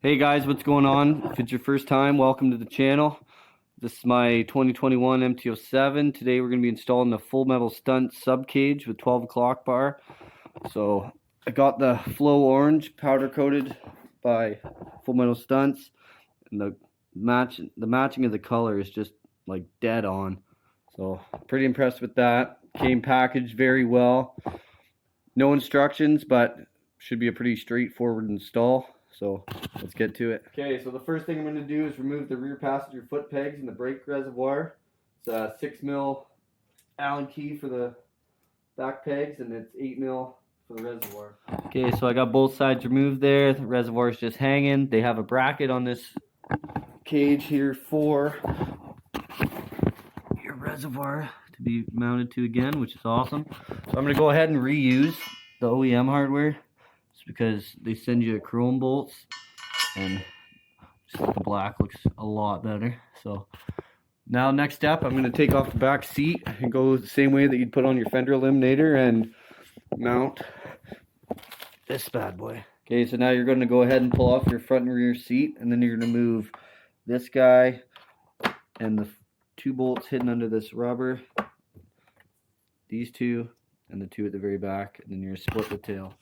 Hey guys, what's going on? If it's your first time, welcome to the channel. This is my 2021 MT07. Today we're going to be installing the full Metal Stunts Subcage with 12 o'clock bar. So I got the Flow Orange powder coated by Full Metal Stunts, and the matching of the color is just like dead on. So pretty impressed with that. Came packaged very well. No instructions, but should be a pretty straightforward install. So let's get to it. Okay, so the first thing I'm going to do is remove the rear passenger foot pegs and the brake reservoir. It's a 6mm Allen key for the back pegs, and it's 8mm for the reservoir. Okay, so I got both sides removed there. The reservoir is just hanging. They have a bracket on this cage here for your reservoir to be mounted to again, which is awesome. So I'm going to go ahead and reuse the OEM hardware. Because they send you chrome bolts, and just the black looks a lot better. So now next step, I'm going to take off the back seat and go the same way that you'd put on your fender eliminator and mount this bad boy. Okay, so now you're going to go ahead and pull off your front and rear seat, and then you're going to move this guy and the two bolts hidden under this rubber, these two and the two at the very back, and then you're going to split the tail.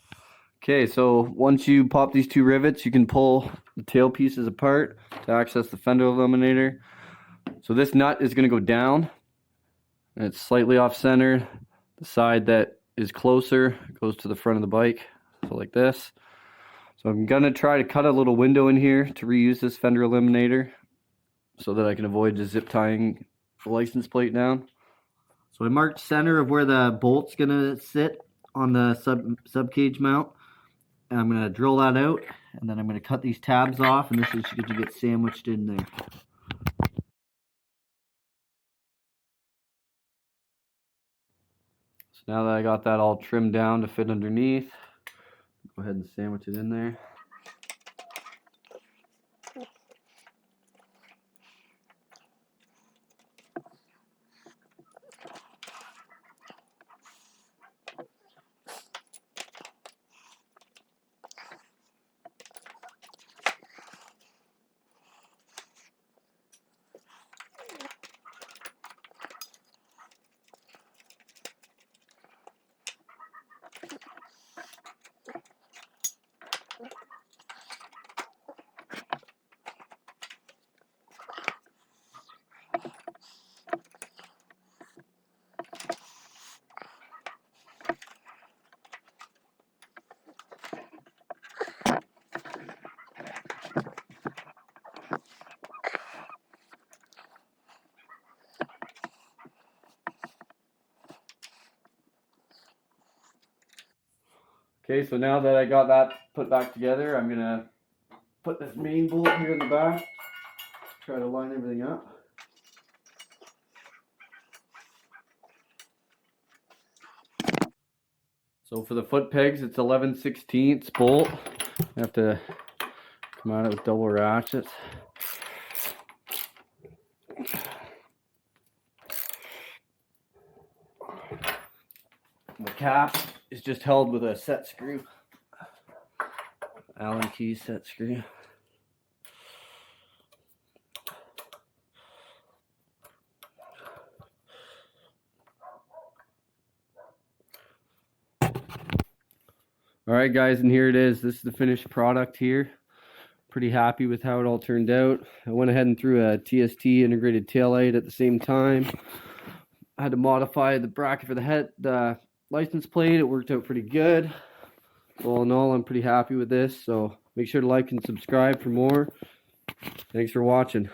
Okay, so once you pop these two rivets, you can pull the tail pieces apart to access the fender eliminator. So this nut is going to go down, and it's slightly off center. The side that is closer goes to the front of the bike, so like this. So I'm going to try to cut a little window in here to reuse this fender eliminator so that I can avoid just zip tying the license plate down. So I marked center of where the bolt's going to sit on the subcage mount. And I'm going to drill that out, and then I'm going to cut these tabs off, and this is going to get sandwiched in there. So now that I got that all trimmed down to fit underneath, go ahead and sandwich it in there. Okay, so now that I got that put back together, I'm going to put this main bolt here in the back, try to line everything up. So for the foot pegs, it's 11/16 bolt. I have to come at it with double ratchets. The cap is just held with a set screw, Allen key set screw. Alright guys, and here it is. This is the finished product here. Pretty happy with how it all turned out. I went ahead and threw a TST integrated taillight at the same time. I had to modify the bracket for the license plate. It worked out pretty good. All in all, I'm pretty happy with this. So make sure to like and subscribe for more. Thanks for watching.